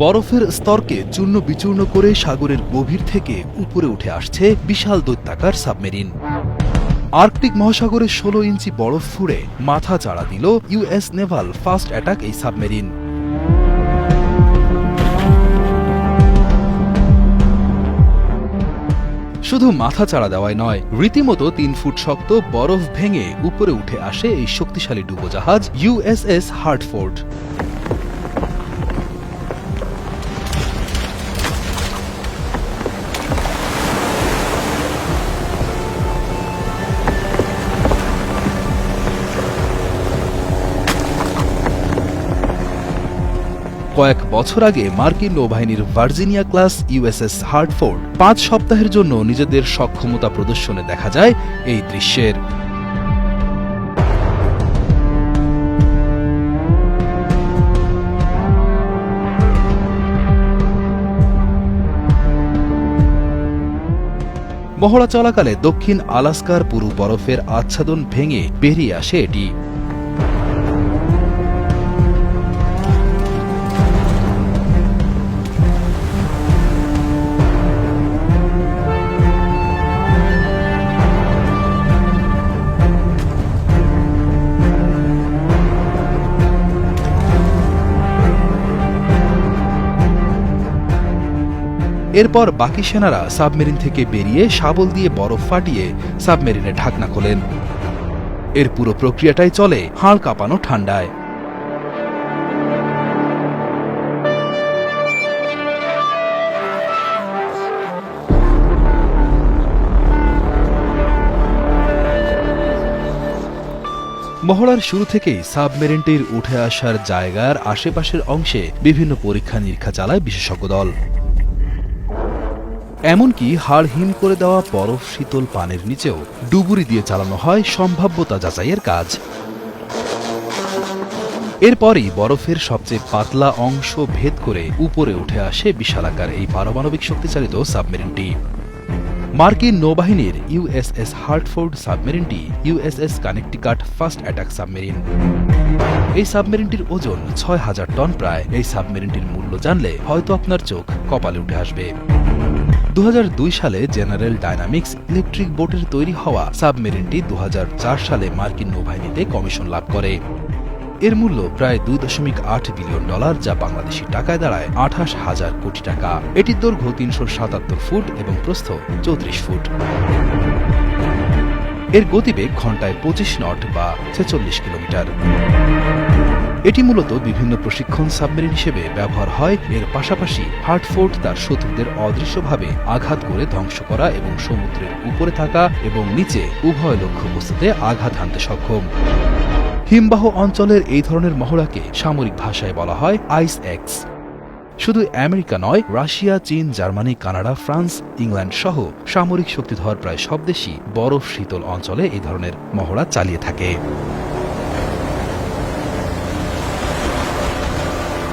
বরফের স্তরকে চূর্ণ বিচূর্ণ করে সাগরের গভীর থেকে উপরে উঠে আসছে বিশাল দৈত্যাকার সাবমেরিন। আর্কটিক মহাসাগরে ১৬ ইঞ্চি বরফ ফুঁড়ে মাথা চাড়া দিল ইউএস নেভাল ফাস্ট অ্যাটাক এই সাবমেরিন। শুধু মাথা চাড়া দেওয়াই নয়, রীতিমতো ৩ ফুট শক্ত বরফ ভেঙে উপরে উঠে আসে এই শক্তিশালী ডুবোজাহাজ ইউএসএস হার্টফোর্ড। কয়েক বছর আগে মার্কিন নৌবাহিনীর ভার্জিনিয়া ক্লাস ইউএসএস হার্টফোর্ড ৫ সপ্তাহের জন্য নিজেদের সক্ষমতা প্রদর্শনে দেখা যায় এই দৃশ্যের। মহড়া চলাকালে দক্ষিণ আলাস্কার পুরু বরফের আচ্ছাদন ভেঙে বেরিয়ে আসে এটি। এরপর বাকি সেনারা সাবমেরিন থেকে বেরিয়ে শাবল দিয়ে বরফ ফাটিয়ে সাবমেরিনের ঢাকনা খোলেন। এর পুরো প্রক্রিয়াটাই চলে হাড় কাঁপানো ঠান্ডায়। মহড়ার শুরু থেকেই সাবমেরিনটির উঠে আসার জায়গার আশেপাশের অংশে বিভিন্ন পরীক্ষা নিরীক্ষা চালায় বিশেষজ্ঞ দল। এমনকি হাড় হিম করে দেওয়া বরফ শীতল পানির নিচেও ডুবুরি দিয়ে চালানো হয় সম্ভাব্যতা যাচাইয়ের কাজ। এরপরই বরফের সবচেয়ে পাতলা অংশ ভেদ করে উপরে উঠে আসে বিশালাকার এই পারমাণবিক শক্তিচালিত সাবমেরিনটি। মার্কিন নৌবাহিনীর ইউএসএস হার্টফোর্ড সাবমেরিনটি USS Connecticut fast attack submarine. এই সাবমেরিনটির ওজন ৬,০০০ টন প্রায়। এই সাবমেরিনটির মূল্য জানলে হয়তো আপনার চোখ কপালে উঠে আসবে। ২০০২ সালে জেনারেল ডায়নামিক্স ইলেকট্রিক বোটের তৈরি হওয়া সাবমেরিনটি ২০০৪ সালে মার্কিন নৌবাহিনীতে কমিশন লাভ করে। এর মূল্য প্রায় $২.৮ বিলিয়ন, যা বাংলাদেশি টাকায় দাঁড়ায় ২৮,০০০ কোটি টাকা। এটির দৈর্ঘ্য ৩৭৭ ফুট এবং প্রস্থ ৩৪ ফুট। এর গতিবেগ ঘণ্টায় ২৫ নট বা ৪৬ কিলোমিটার। এটি মূলত বিভিন্ন প্রশিক্ষণ সাবমেরিন হিসেবে ব্যবহার হয়। এর পাশাপাশি হার্টফোর্ড তার শত্রুদের অদৃশ্যভাবে আঘাত করে ধ্বংস করা এবং সমুদ্রের উপরে থাকা এবং নিচে উভয় লক্ষ্যবস্তুতে আঘাত হানতে সক্ষম। হিমবাহ অঞ্চলের এই ধরনের মহড়াকে সামরিক ভাষায় বলা হয় আইস এক্স। শুধু আমেরিকা নয়, রাশিয়া, চীন, জার্মানি, কানাডা, ফ্রান্স, ইংল্যান্ড সহ সামরিক শক্তিধর প্রায় সব দেশই বরফ শীতল অঞ্চলে এই ধরনের মহড়া চালিয়ে থাকে।